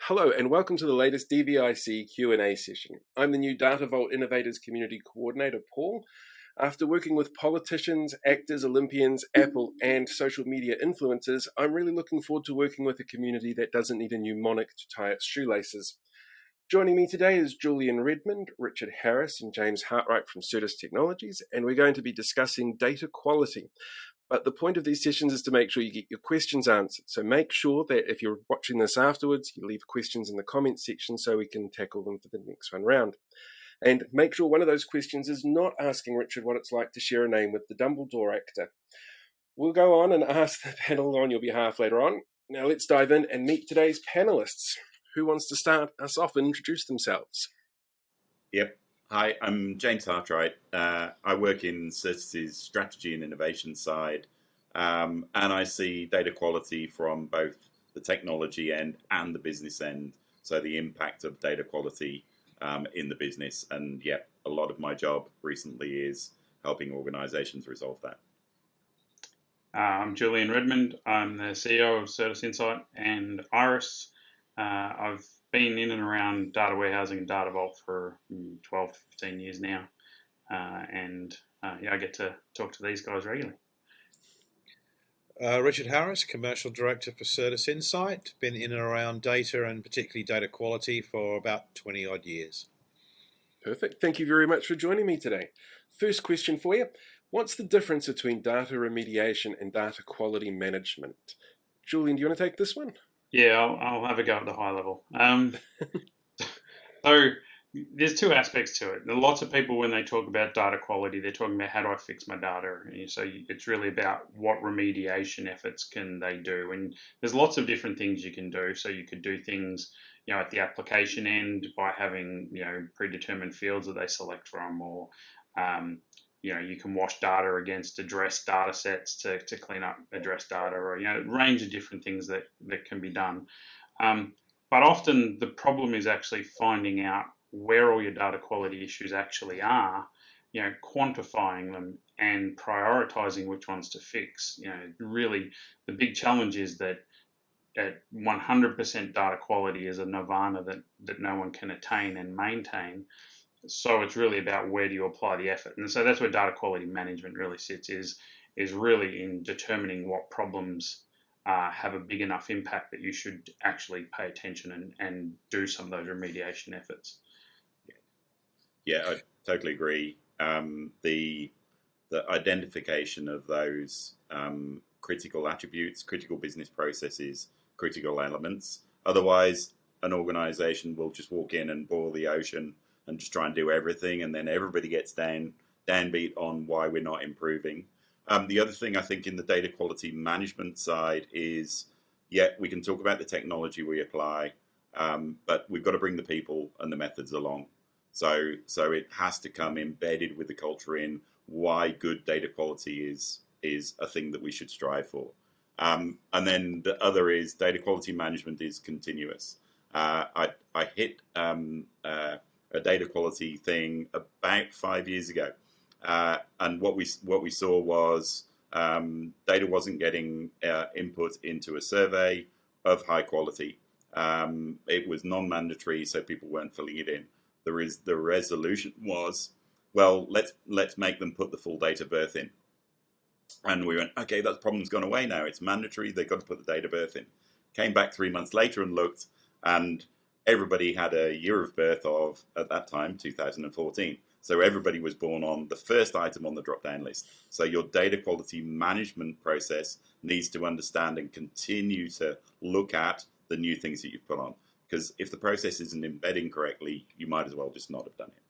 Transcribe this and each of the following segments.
Hello and welcome to the latest DVIC Q&A session. I'm the new Data Vault Innovators Community Coordinator, Paul. After working with politicians, actors, Olympians, Apple, and social media influencers, I'm really looking forward to working with a community that doesn't need a mnemonic to tie its shoelaces. Joining me today is Julein Redmond, Richard Harris, and James Hartwright from Certus Technologies, and we're going to be discussing data quality. But the point of these sessions is to make sure you get your questions answered. So make sure that if you're watching this afterwards, you leave questions in the comments section so we can tackle them for the next one round. And make sure one of those questions is not asking Richard what it's like to share a name with the Dumbledore actor. We'll go on and ask the panel on your behalf later on. Now let's dive in and meet today's panelists. Who wants to start us off and introduce themselves? Yep. Hi, I'm James Hartwright. I work in Certus's strategy and innovation side, and I see data quality from both the technology end and the business end, so the impact of data quality in the business. And yeah, a lot of my job recently is helping organizations resolve that. I'm Julein Redmond. I'm the CEO of Certus Insight and Iris. I've been in and around data warehousing and data vault for 12, 15 years now. I get to talk to these guys regularly. Richard Harris, Commercial Director for Certus Insight. Been in and around data and particularly data quality for about 20 odd years. Perfect. Thank you very much for joining me today. First question for you. What's the difference between data remediation and data quality management? Julein, do you want to take this one? Yeah, I'll have a go at the high level. So there's two aspects to it. Lots of people, when they talk about data quality, they're talking about how do I fix my data. And so it's really about what remediation efforts can they do. And there's lots of different things you can do. So you could do things, at the application end by having, predetermined fields that they select from, or you can wash data against address data sets to clean up address data, or a range of different things that can be done. But often the problem is actually finding out where all your data quality issues actually are, quantifying them and prioritizing which ones to fix. Really the big challenge is that at 100% data quality is a nirvana that no one can attain and maintain. So it's really about where do you apply the effort. And so that's where data quality management really sits, is really in determining what problems have a big enough impact that you should actually pay attention and do some of those remediation efforts. Yeah, I totally agree. The identification of those critical attributes, critical business processes, critical elements. Otherwise, an organization will just walk in and boil the ocean and just try and do everything, and then everybody gets downbeat on why we're not improving. The other thing I think in the data quality management side is, we can talk about the technology we apply, but we've got to bring the people and the methods along. So it has to come embedded with the culture in why good data quality is a thing that we should strive for. And then the other is data quality management is continuous. I hit a data quality thing about 5 years ago, and what we saw was data wasn't getting input into a survey of high quality. It was non-mandatory, so people weren't filling it in. The resolution was, well, let's make them put the full date of birth in. And we went, okay, that problem's gone away now. It's mandatory. They've got to put the date of birth in. Came back 3 months later and looked, and everybody had a year of birth of, at that time, 2014. So everybody was born on the first item on the drop-down list. So your data quality management process needs to understand and continue to look at the new things that you've put on. Because if the process isn't embedding correctly, you might as well just not have done it.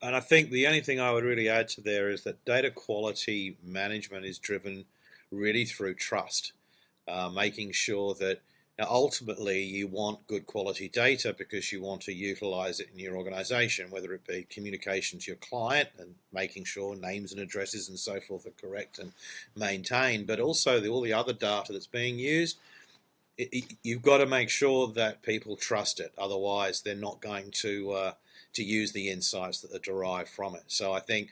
And I think the only thing I would really add to there is that data quality management is driven really through trust, making sure that ultimately you want good quality data because you want to utilize it in your organization, whether it be communication to your client and making sure names and addresses and so forth are correct and maintained, but also all the other data that's being used. You've got to make sure that people trust it. Otherwise, they're not going to use the insights that are derived from it. So I think,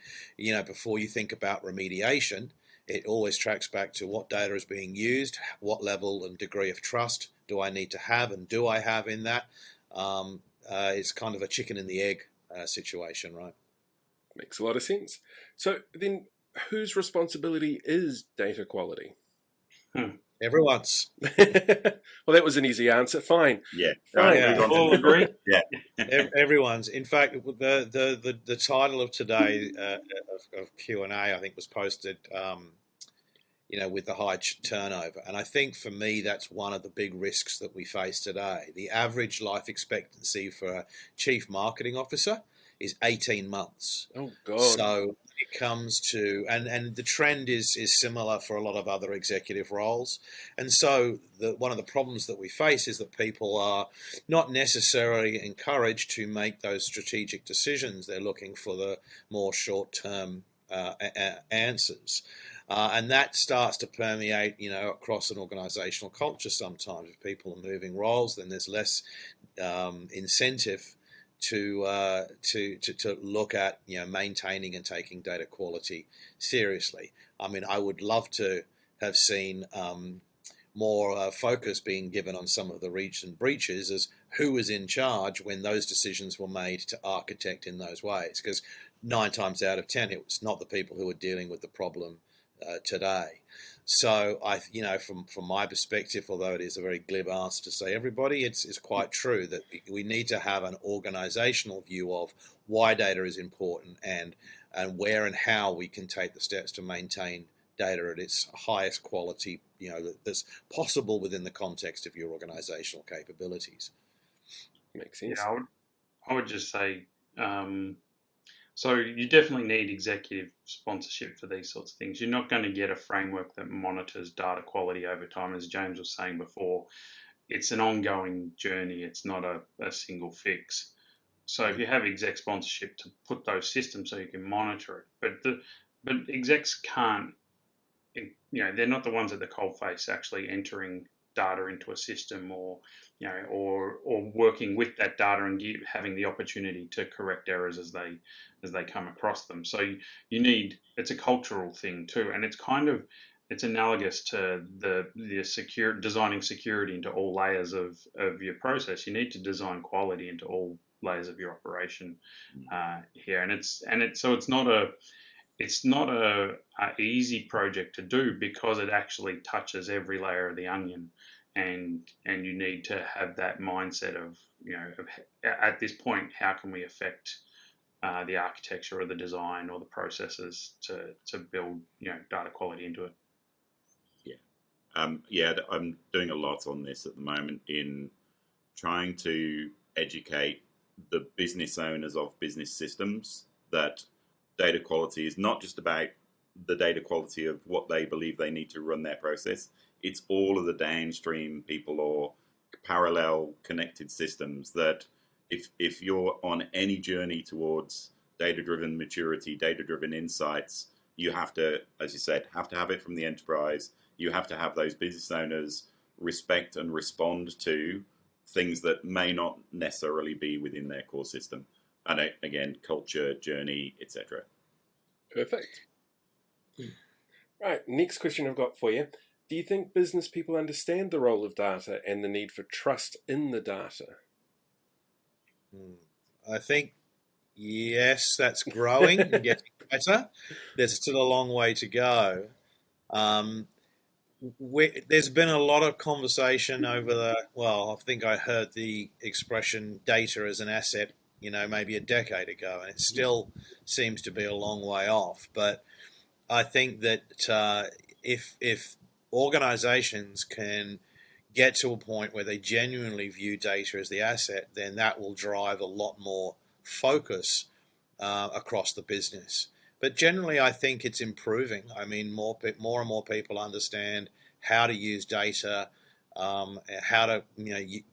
before you think about remediation, It always tracks back to what data is being used, what level and degree of trust do I need to have, and do I have in that. It's kind of a chicken and the egg situation, right? Makes a lot of sense. So then, whose responsibility is data quality? Everyone's. Well, that was an easy answer. Fine. Yeah. Fine. Yeah. All agree? Yeah. Everyone's. In fact, the title of today of Q&A, I think, was posted, with the high turnover. And I think for me, that's one of the big risks that we face today. The average life expectancy for a chief marketing officer is 18 months. Oh, God. So it comes to, and the trend is similar for a lot of other executive roles. And so one of the problems that we face is that people are not necessarily encouraged to make those strategic decisions. They're looking for the more short-term answers. And that starts to permeate, across an organizational culture sometimes. If people are moving roles, then there's less incentive to look at maintaining and taking data quality seriously. I mean, I would love to have seen more focus being given on some of the recent breaches as who was in charge when those decisions were made to architect in those ways. Because 9 times out of 10, it was not the people who were dealing with the problem today. So from my perspective, although it is a very glib answer to say everybody, it's quite true that we need to have an organizational view of why data is important and where and how we can take the steps to maintain data at its highest quality, that's possible within the context of your organizational capabilities. Makes sense. Yeah, I would just say, so you definitely need executive sponsorship for these sorts of things. You're not going to get a framework that monitors data quality over time. As James was saying before, it's an ongoing journey. It's not a single fix. So if you have exec sponsorship to put those systems so you can monitor it, but execs can't, they're not the ones at the coalface actually entering data into a system or working with that data and having the opportunity to correct errors as they come across them. So it's a cultural thing too, and it's analogous to the designing security into all layers of your process. You need to design quality into all layers of your operation here, and it's not a easy project to do because it actually touches every layer of the onion. And you need to have that mindset of at this point, how can we affect the architecture or the design or the processes to build data quality into it. I'm doing a lot on this at the moment in trying to educate the business owners of business systems that data quality is not just about the data quality of what they believe they need to run their process. It's all of the downstream people or parallel connected systems that if you're on any journey towards data-driven maturity, data-driven insights, you have to, as you said, have it from the enterprise. You have to have those business owners respect and respond to things that may not necessarily be within their core system. And again, culture, journey, etc. Perfect. Right, next question I've got for you. Do you think business people understand the role of data and the need for trust in the data? I think, yes, that's growing and getting better. There's still a long way to go. There's been a lot of conversation over I think I heard the expression data as an asset, maybe a decade ago, and it still seems to be a long way off. But I think that if organizations can get to a point where they genuinely view data as the asset, then that will drive a lot more focus across the business. But generally, I think it's improving. I mean, more and more people understand how to use data, how to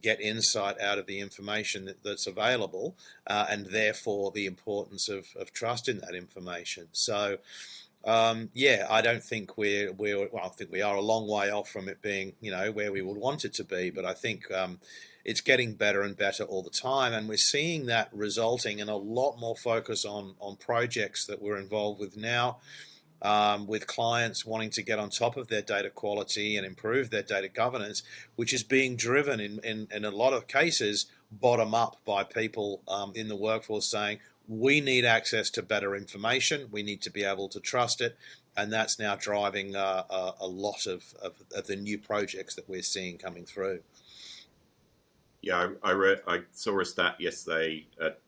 get insight out of the information that's available, and therefore the importance of trust in that information. So, I don't think I think we are a long way off from it being where we would want it to be. But I think it's getting better and better all the time, and we're seeing that resulting in a lot more focus on projects that we're involved with now, with clients wanting to get on top of their data quality and improve their data governance, which is being driven in a lot of cases bottom up by people in the workforce saying, we need access to better information, we need to be able to trust it, and that's now driving a lot of the new projects that we're seeing coming through. Yeah, I saw a stat yesterday at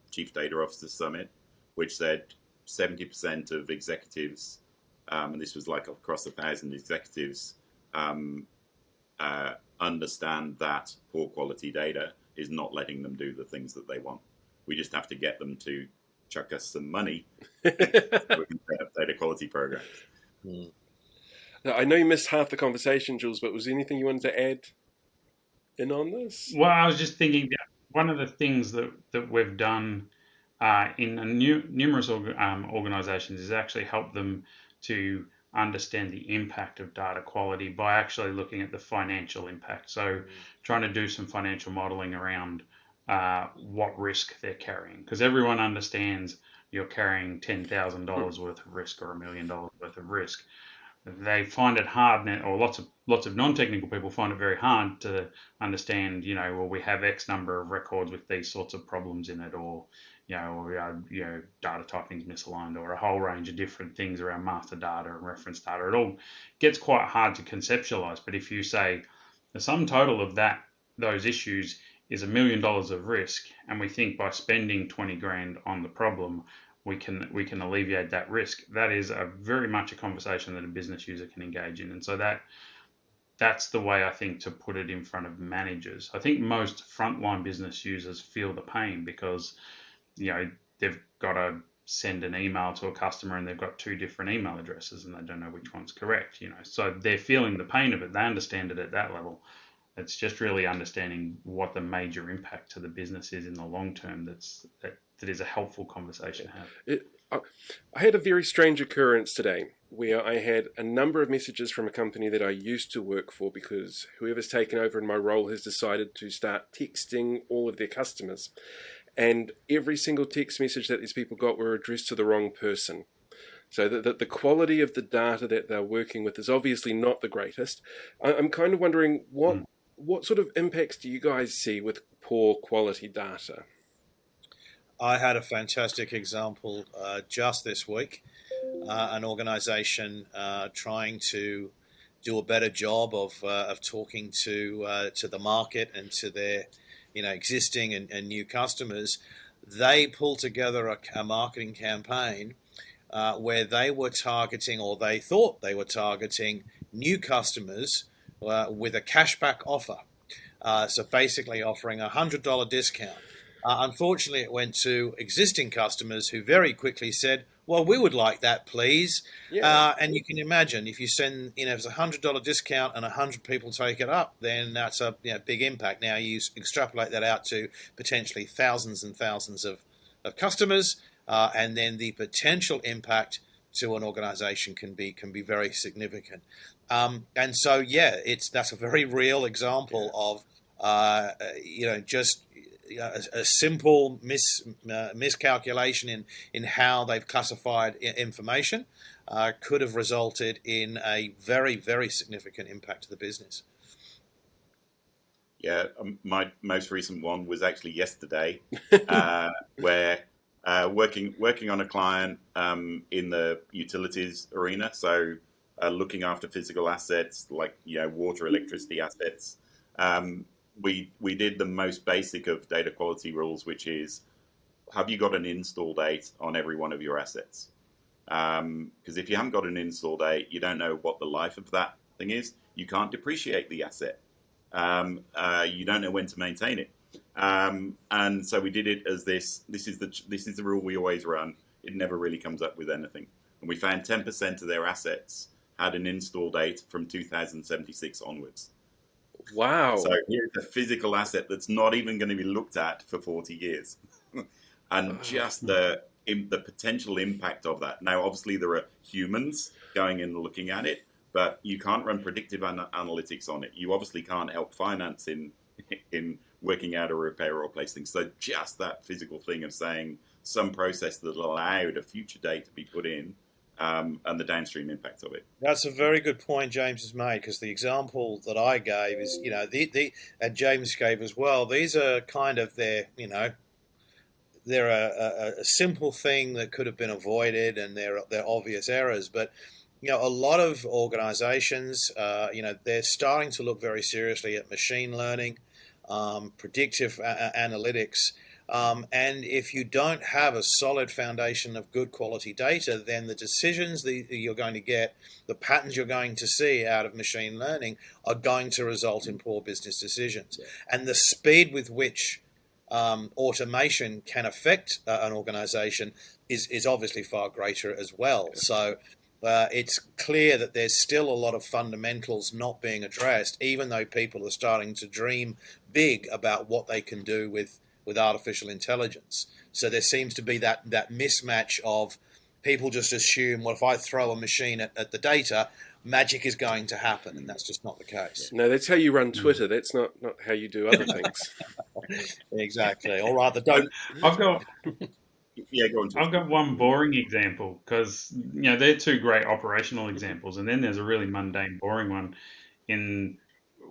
Chief Data Officer Summit, which said 70% of executives, and this was like across 1,000 executives, understand that poor quality data is not letting them do the things that they want. We just have to get them to chuck us some money so we can set up data quality programs. Now, I know you missed half the conversation, Jules, but was there anything you wanted to add in on this? Well, I was just thinking that one of the things that we've done in numerous organizations is actually help them to understand the impact of data quality by actually looking at the financial impact. So trying to do some financial modeling around what risk they're carrying, because everyone understands you're carrying $10,000 worth of risk or $1 million worth of risk. They find it hard, or lots of non-technical people find it very hard to understand. Well, we have X number of records with these sorts of problems in it, or data typing's misaligned, or a whole range of different things around master data and reference data. It all gets quite hard to conceptualize. But if you say the sum total of those issues is $1 million of risk, and we think by spending 20 grand on the problem, we can alleviate that risk. That is very much a conversation that a business user can engage in. And so that's the way I think to put it in front of managers. I think most frontline business users feel the pain because, they've got to send an email to a customer and they've got 2 different email addresses and they don't know which one's correct, So they're feeling the pain of it. They understand it at that level. It's just really understanding what the major impact to the business is in the long term that is a helpful conversation to have. I had a very strange occurrence today where I had a number of messages from a company that I used to work for, because whoever's taken over in my role has decided to start texting all of their customers. And every single text message that these people got were addressed to the wrong person. So the quality of the data that they're working with is obviously not the greatest. I'm kind of wondering what sort of impacts do you guys see with poor quality data? I had a fantastic example just this week. An organization trying to do a better job of talking to the market and to their existing and new customers. They pulled together a marketing campaign where they were targeting, or they thought they were targeting, new customers with a cashback offer. So basically offering a $100 discount. Unfortunately, it went to existing customers who very quickly said, well, we would like that, please. Yeah. And you can imagine if you send, if it's a $100 discount and 100 people take it up, then that's a big impact. Now you extrapolate that out to potentially thousands and thousands of customers, and then the potential impact to an organization can be very significant. And so, that's a very real example of, just a simple miscalculation in how they've classified information could have resulted in a very, very significant impact to the business. Yeah, my most recent one was actually yesterday, where working on a client in the utilities arena, so looking after physical assets like water, electricity assets. We did the most basic of data quality rules, which is, have you got an install date on every one of your assets? Because if you haven't got an install date, you don't know what the life of that thing is. You can't depreciate the asset. You don't know when to maintain it. And so we did it as this is the rule we always run. It never really comes up with anything. And we found 10% of their assets had an install date from 2076 onwards. Wow. So here's a physical asset that's not even going to be looked at for 40 years. And just the potential impact of that. Now, obviously, there are humans going in and looking at it, but you can't run predictive analytics on it. You obviously can't help finance in working out a repair or replace things. So just that physical thing of saying some process that allowed a future date to be put in and the downstream impact of it. That's a very good point James has made, because the example that I gave is, and James gave as well, these are kind of they're a simple thing that could have been avoided, and they're obvious errors. But a lot of organizations, they're starting to look very seriously at machine learning, predictive analytics. And if you don't have a solid foundation of good quality data, then the decisions that you're going to get, the patterns you're going to see out of machine learning are going to result in poor business decisions. Yeah. And the speed with which automation can affect an organization is obviously far greater as well. Yeah. So it's clear that there's still a lot of fundamentals not being addressed, even though people are starting to dream big about what they can do with artificial intelligence. So there seems to be that mismatch of people just assume, well, if I throw a machine at the data, magic is going to happen, and that's just not the case. No, that's how you run Twitter. That's not how you do other things. Exactly. Or rather, don't. Go on. I've got one boring example, because they're two great operational examples, and then there's a really mundane, boring one.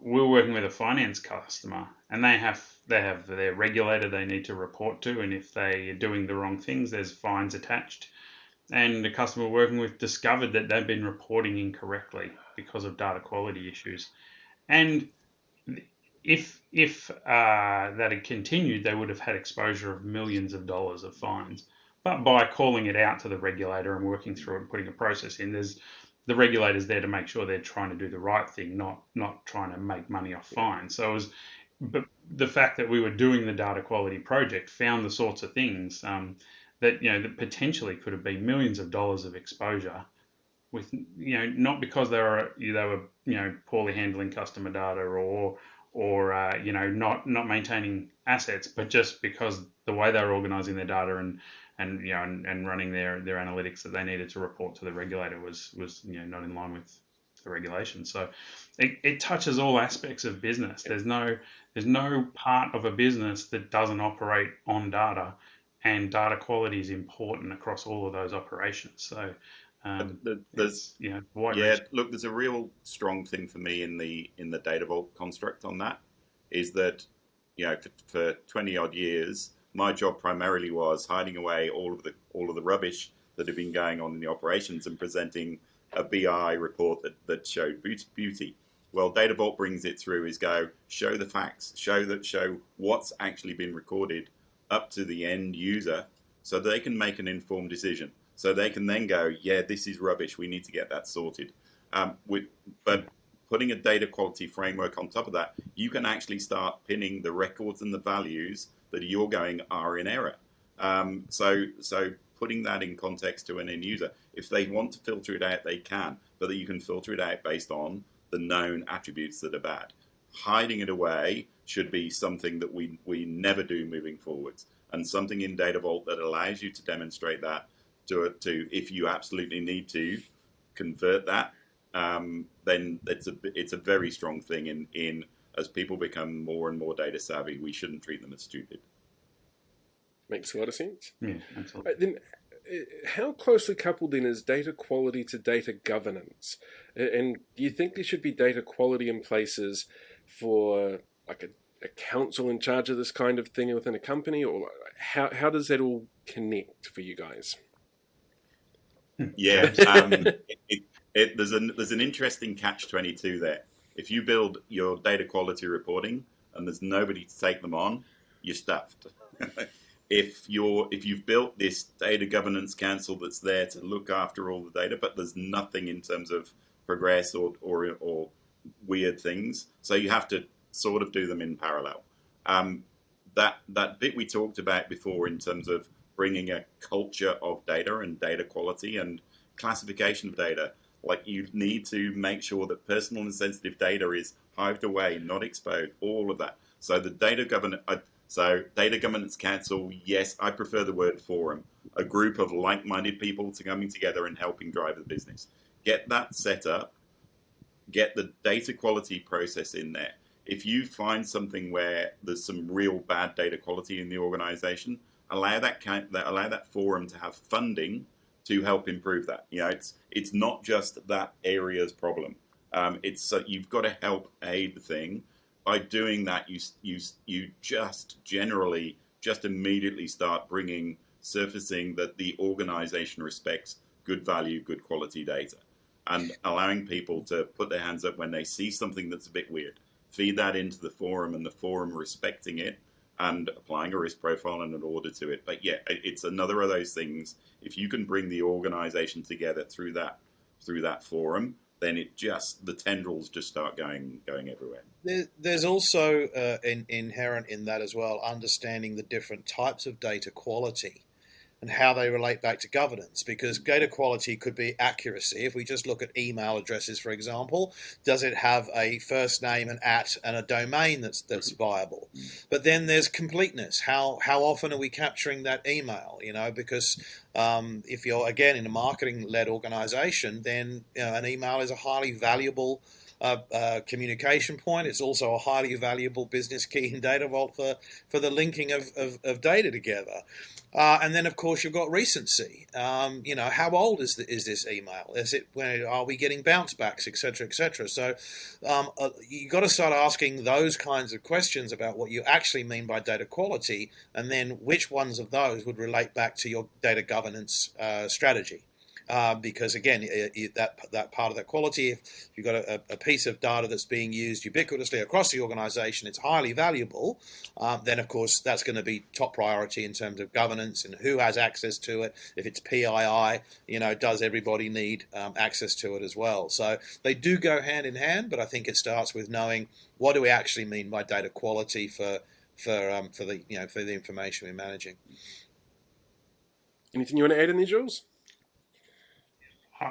We're working with a finance customer, and they have their regulator they need to report to, and if they are doing the wrong things, there's fines attached. And the customer we're working with discovered that they've been reporting incorrectly because of data quality issues. And if that had continued, they would have had exposure of millions of dollars of fines. But by calling it out to the regulator and working through it and putting a process in, the regulator's there to make sure they're trying to do the right thing, not trying to make money off fines. So but the fact that we were doing the data quality project found the sorts of things that potentially could have been millions of dollars of exposure, with not because they were poorly handling customer data or not maintaining assets, but just because the way they were organising their data and running their analytics that they needed to report to the regulator was not in line with the regulation. So it touches all aspects of business. There's no part of a business that doesn't operate on data, and data quality is important across all of those operations. So there's there's a real strong thing for me in the Data Vault construct on that, is that for 20 odd years my job primarily was hiding away all of the rubbish that had been going on in the operations and presenting a BI report that showed beauty. Well, Data Vault brings it through, show the facts, show what's actually been recorded up to the end user, so they can make an informed decision. So they can then go, yeah, this is rubbish, we need to get that sorted. But putting a data quality framework on top of that, you can actually start pinning the records and the values that you're going are in error. So putting that in context to an end user, if they want to filter it out, they can, but that you can filter it out based on the known attributes that are bad. Hiding it away should be something that we never do moving forwards, and something in Data Vault that allows you to demonstrate that to if you absolutely need to convert that, then it's a very strong thing in as people become more and more data savvy, we shouldn't treat them as stupid. Makes a lot of sense. Yeah, absolutely. Then, how closely coupled then is data quality to data governance? And do you think there should be data quality in places for like a council in charge of this kind of thing within a company, or how does that all connect for you guys? Yeah, there's an interesting catch-22 there. If you build your data quality reporting and there's nobody to take them on, you're stuffed. If you've built this data governance council that's there to look after all the data, but there's nothing in terms of progress or weird things, so you have to sort of do them in parallel. That bit we talked about before in terms of bringing a culture of data and data quality and classification of data, like you need to make sure that personal and sensitive data is hived away, not exposed, all of that. So the data governance council, yes, I prefer the word forum, a group of like-minded people coming together and helping drive the business. Get that set up, get the data quality process in there. If you find something where there's some real bad data quality in the organization, allow that forum to have funding to help improve that. It's not just that area's problem. It's you've got to help aid the thing. By doing that, you just generally just immediately start surfacing that the organization respects good value, good quality data, and allowing people to put their hands up when they see something that's a bit weird. Feed that into the forum, and the forum respecting it and applying a risk profile and an order to it. But yeah, it's another of those things. If you can bring the organization together through that forum, then the tendrils just start going everywhere. There's also inherent in that as well, understanding the different types of data quality and how they relate back to governance, because data quality could be accuracy. If we just look at email addresses, for example, does it have a first name, an @ and a domain that's viable? But then there's completeness. How often are we capturing that email? Because if you're, again, in a marketing-led organization, then an email is a highly valuable communication point. It's also a highly valuable business key in Data Vault for the linking of data together. And then, of course, you've got recency. How old is this email? Are we getting bounce backs, et cetera, et cetera? So you've got to start asking those kinds of questions about what you actually mean by data quality, and then which ones of those would relate back to your data governance strategy. Because again, that part of that quality, if you've got a piece of data that's being used ubiquitously across the organization, it's highly valuable, then of course that's going to be top priority in terms of governance and who has access to it. If it's PII, does everybody need access to it as well? So they do go hand in hand, but I think it starts with knowing what do we actually mean by data quality for the information we're managing. Anything you want to add in there, Jules?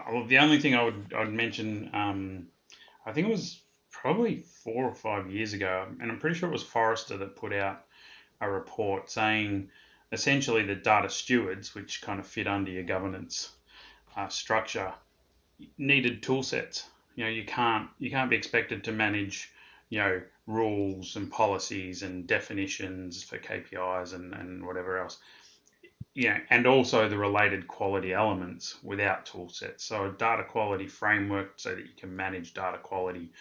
Well, the only thing I'd mention, I think it was probably 4 or 5 years ago, and I'm pretty sure it was Forrester that put out a report saying essentially that data stewards, which kind of fit under your governance structure, needed tool sets. You can't be expected to manage, rules and policies and definitions for KPIs and whatever else. And also the related quality elements without tool sets. So a data quality framework so that you can manage data quality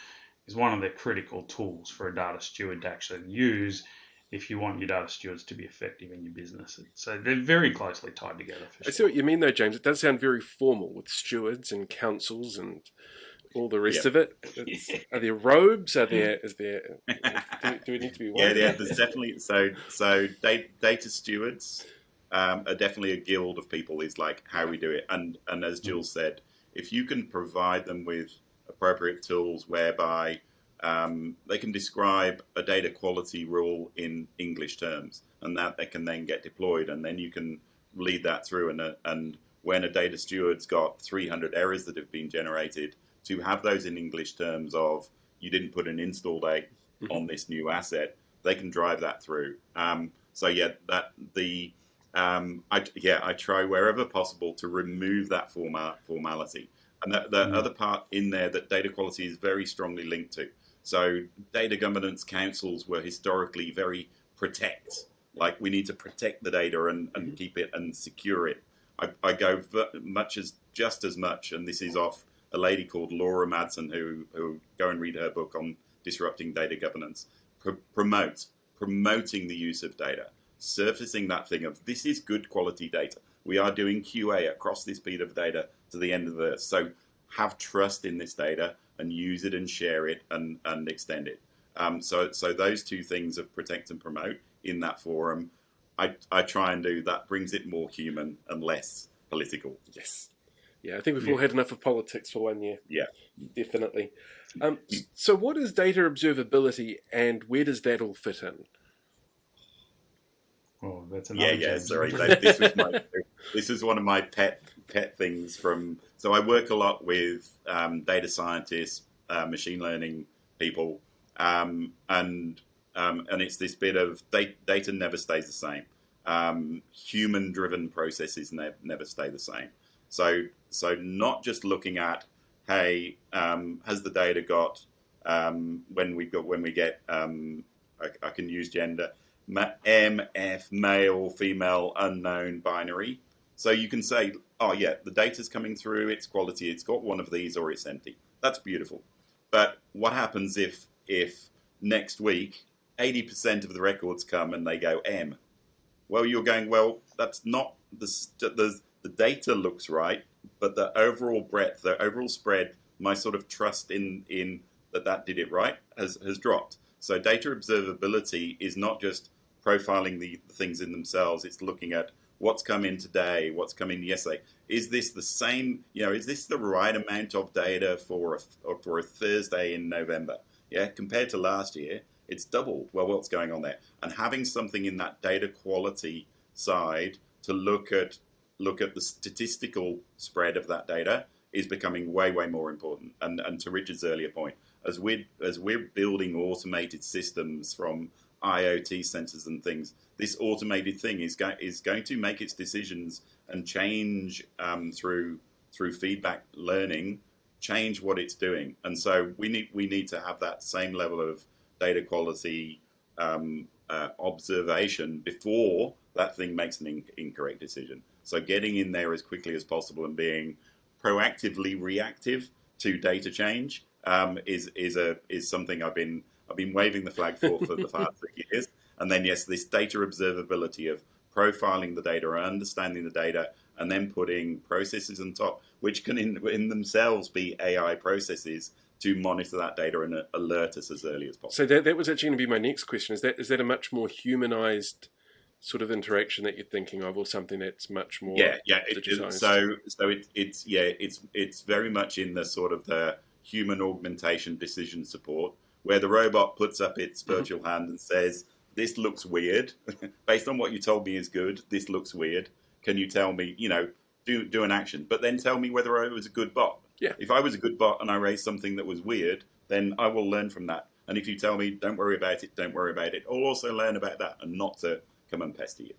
is one of the critical tools for a data steward to actually use if you want your data stewards to be effective in your business. So they're very closely tied together. I see what you mean though, James. It does sound very formal with stewards and councils and all the rest of it. Are there robes? Do we need to be worried? Yeah, there's definitely so data stewards are definitely a guild of people, is like how we do it. And as Jill said, if you can provide them with appropriate tools whereby they can describe a data quality rule in English terms, and that they can then get deployed, and then you can lead that through. And when a data steward's got 300 errors that have been generated, to have those in English terms of you didn't put an install date on this new asset, they can drive that through. I try wherever possible to remove that formality. And the other part in there that data quality is very strongly linked to. So data governance councils were historically very protect. Like, we need to protect the data and keep it and secure it. I go just as much, and this is off a lady called Laura Madsen, who go and read her book on disrupting data governance, promoting the use of data, surfacing that thing of this is good quality data. We are doing QA across this bit of data to the end of the earth. So have trust in this data and use it and share it and extend it. So those two things of protect and promote in that forum, I try and do that, brings it more human and less political. Yes. Yeah, I think we've all had enough of politics for 1 year. Yeah. Definitely. So what is data observability and where does that all fit in? Oh, that's another James. Sorry. This is one of my pet things so I work a lot with data scientists, machine learning people, and it's this bit of data never stays the same. Human-driven processes never stay the same. So not just looking at, hey, has the data got when we get I can use gender, MF, male, female, unknown, binary. So you can say, oh yeah, the data's coming through, it's quality, it's got one of these, or it's empty. That's beautiful. But what happens if next week 80% of the records come and they go M? Well, you're going, well, that's not the data looks right, but the overall breadth, the overall spread, my sort of trust in that did it right has dropped. So data observability is not just profiling the things in themselves. It's looking at what's come in today, what's come in yesterday. Is this the same? Is this the right amount of data for a Thursday in November? Yeah, compared to last year, it's doubled. Well, what's going on there? And having something in that data quality side to look at the statistical spread of that data is becoming way more important. And to Richard's earlier point, as we're building automated systems from IoT sensors and things, this automated thing is going to make its decisions and change through feedback learning, change what it's doing. And so we need to have that same level of data quality observation before that thing makes an incorrect decision. So getting in there as quickly as possible and being proactively reactive to data change is something I've been waving the flag for the past 3 years. And then, yes, this data observability of profiling the data, understanding the data, and then putting processes on top, which can in themselves be AI processes to monitor that data and alert us as early as possible. So that was actually going to be my next question. Is that a much more humanized sort of interaction that you're thinking of, or something that's much more digitized? It's very much in the sort of the human augmentation decision support, where the robot puts up its virtual hand and says, this looks weird. Based on what you told me is good, this looks weird. Can you tell me, do an action, but then tell me whether I was a good bot. Yeah. If I was a good bot and I raised something that was weird, then I will learn from that. And if you tell me, don't worry about it, I'll also learn about that and not to come and pester you.